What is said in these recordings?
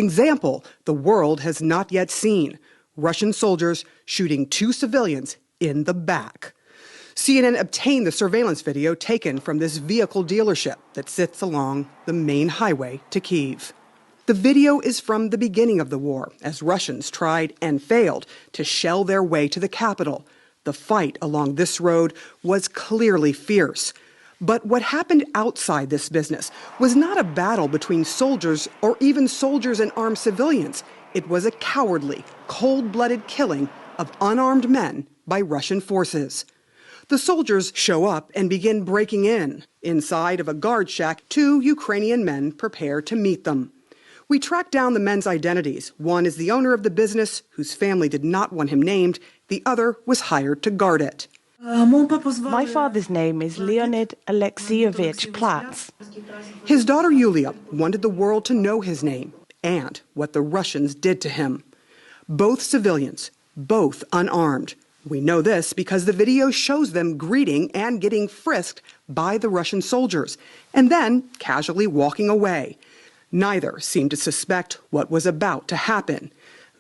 Example the world has not yet seen. Russian soldiers shooting 2 civilians in the back. CNN obtained the surveillance video taken from this vehicle dealership that sits along the main highway to Kyiv. The video is from the beginning of the war, as Russians tried and failed to shell their way to the capital. The fight along this road was clearly fierce. But what happened outside this business was not a battle between soldiers or even soldiers and armed civilians. It was a cowardly, cold-blooded killing of unarmed men by Russian forces. The soldiers show up and begin breaking in. Inside of a guard shack, 2 Ukrainian men prepare to meet them. We tracked down the men's identities. One is the owner of the business, whose family did not want him named. The other was hired to guard it. My father's name is Leonid Alexeyevich Platz. His daughter Yulia wanted the world to know his name and what the Russians did to him. Both civilians, both unarmed. We know this because the video shows them greeting and getting frisked by the Russian soldiers, and then casually walking away. Neither seemed to suspect what was about to happen.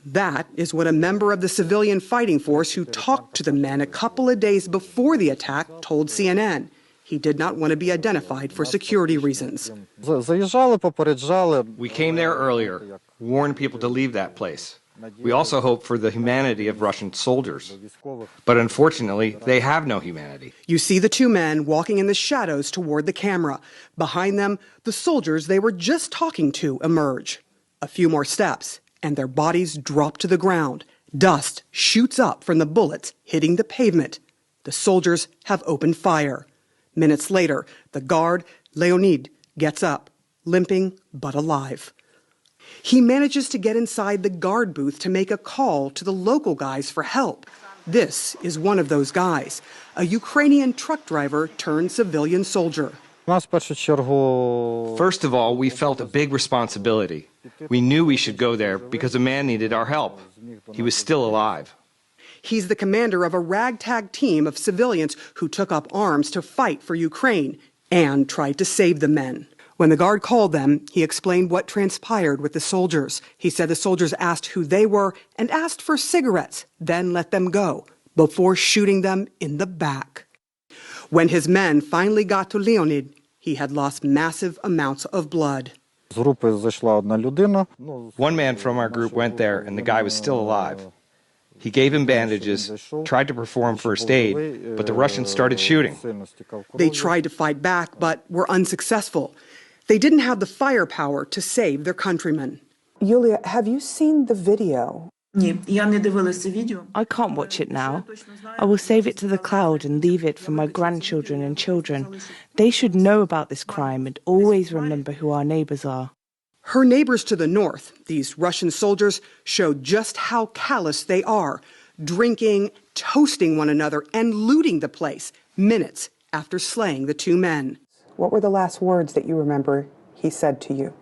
That is what a member of the civilian fighting force who talked to the men a couple of days before the attack told CNN. He did not want to be identified for security reasons. We came there earlier, warned people to leave that place. We also hoped for the humanity of Russian soldiers. But unfortunately, they have no humanity. You see the 2 men walking in the shadows toward the camera. Behind them, the soldiers they were just talking to emerge. A few more steps, and their bodies drop to the ground. Dust shoots up from the bullets hitting the pavement. The soldiers have opened fire. Minutes later, the guard, Leonid, gets up, limping but alive. He manages to get inside the guard booth to make a call to the local guys for help. This is one of those guys, a Ukrainian truck driver turned civilian soldier. First of all, we felt a big responsibility. We knew we should go there because a man needed our help. He was still alive. He's the commander of a ragtag team of civilians who took up arms to fight for Ukraine and tried to save the men. When the guard called them, he explained what transpired with the soldiers. He said the soldiers asked who they were and asked for cigarettes, then let them go, before shooting them in the back. When his men finally got to Leonid, he had lost massive amounts of blood. One man from our group went there, and the guy was still alive. He gave him bandages, tried to perform first aid, but the Russians started shooting. They tried to fight back, but were unsuccessful. They didn't have the firepower to save their countrymen. Yulia, have you seen the video? I can't watch it now. I will save it to the cloud and leave it for my grandchildren and children. They should know about this crime and always remember who our neighbors are. Her neighbors to the north, these Russian soldiers, showed just how callous they are, drinking, toasting one another, and looting the place minutes after slaying the 2 men. What were the last words that you remember he said to you?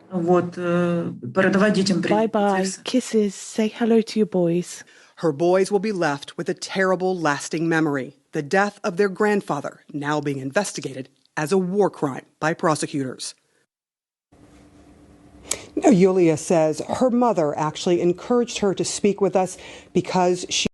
Bye-bye, kisses, say hello to your boys. Her boys will be left with a terrible, lasting memory. The death of their grandfather, now being investigated as a war crime by prosecutors. Yulia says her mother actually encouraged her to speak with us because she